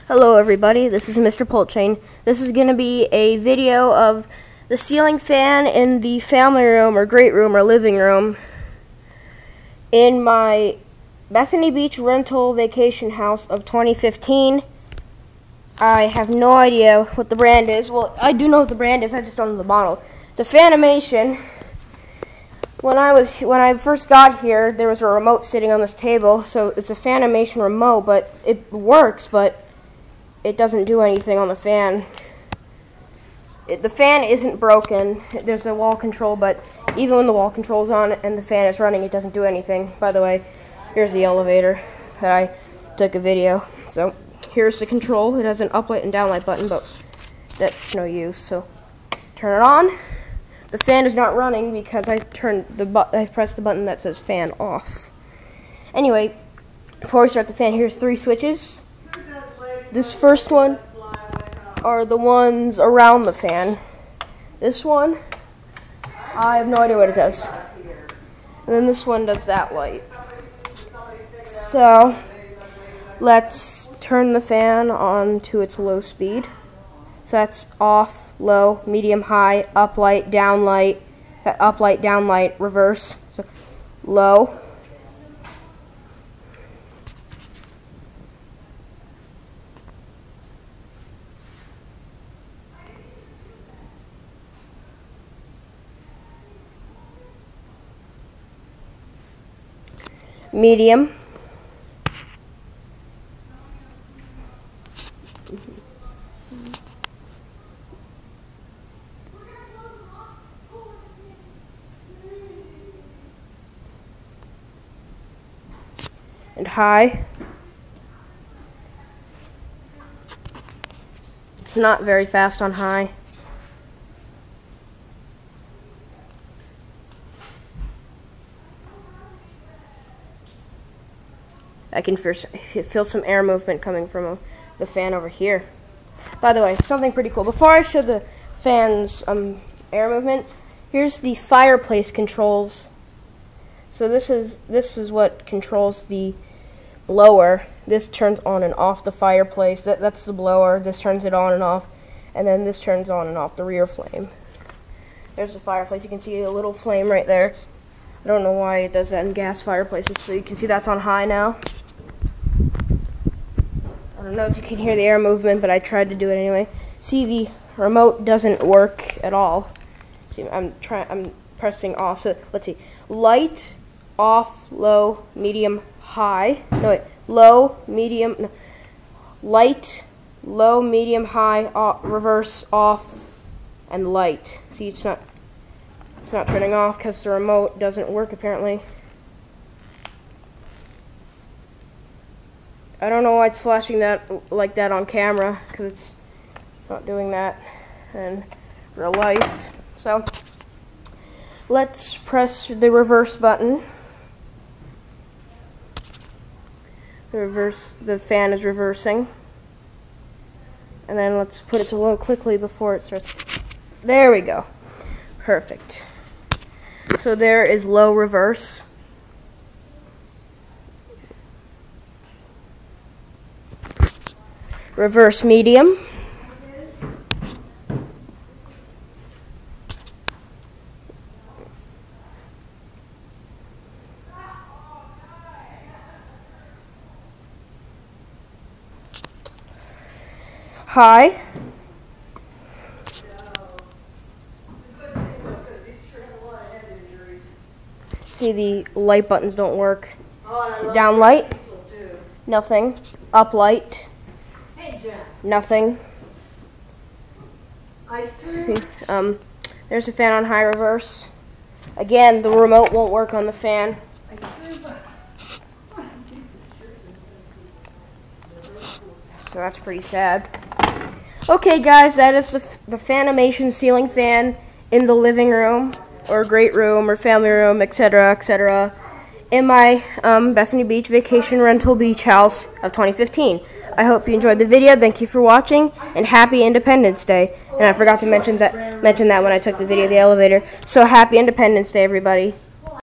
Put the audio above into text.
Hello everybody, this is Mr. Polchain. This is going to be a video of the ceiling fan in the family room or great room or living room in my Bethany Beach rental vacation house of 2015. I have no idea what the brand is. Well, I do know what the brand is, I just don't know the model. It's a Fanimation. When I first got here, there was a remote sitting on this table, so it's a Fanimation remote, but it works, but it doesn't do anything on the fan. The fan isn't broken. There's a wall control, but even when the wall control's on and the fan is running, it doesn't do anything. By the way, here's the elevator that I took a video. So here's the control. It has an up light and down light button, but that's no use. So turn it on. The fan is not running because I pressed the button that says fan off. Anyway, before we start the fan, here's 3 switches. This first one are the ones around the fan. This one, I have no idea what it does. And then this one does that light. So, let's turn the fan on to its low speed. So that's off, low, medium, high, up light, down light, reverse. So low. Medium. And high. It's not very fast on high. I can feel some air movement coming from the fan over here. By the way, something pretty cool. Before I show the fan's air movement, here's the fireplace controls. So this is what controls the blower. This turns on and off the fireplace. That's the blower. This turns it on and off, and then this turns on and off the rear flame. There's the fireplace. You can see a little flame right there. I don't know why it does that in gas fireplaces. So you can see that's on high now. I don't know if you can hear the air movement, but I tried to do it anyway. See, the remote doesn't work at all. See, I'm pressing off. So let's see. Light, off, low, medium, high. No, wait. Low, medium, no. Light, low, medium, high, off, reverse, off, and light. See, it's not turning off because the remote doesn't work apparently. I don't know why it's flashing like that on camera, because it's not doing that in real life. So let's press the reverse button. The fan is reversing. And then let's put it to low quickly before it starts. There we go. Perfect. So there is low reverse. Reverse medium. High. See, the light buttons don't work. Down light. Nothing. Up light. Nothing. See, there's a fan on high reverse. Again, the remote won't work on the fan. So that's pretty sad. Okay, guys, that is the Fanimation ceiling fan in the living room or great room or family room, etc., etc., in my Bethany Beach vacation rental beach house of 2015. I hope you enjoyed the video. Thank you for watching, and happy Independence Day. And I forgot to mention that when I took the video of the elevator. So happy Independence Day, everybody.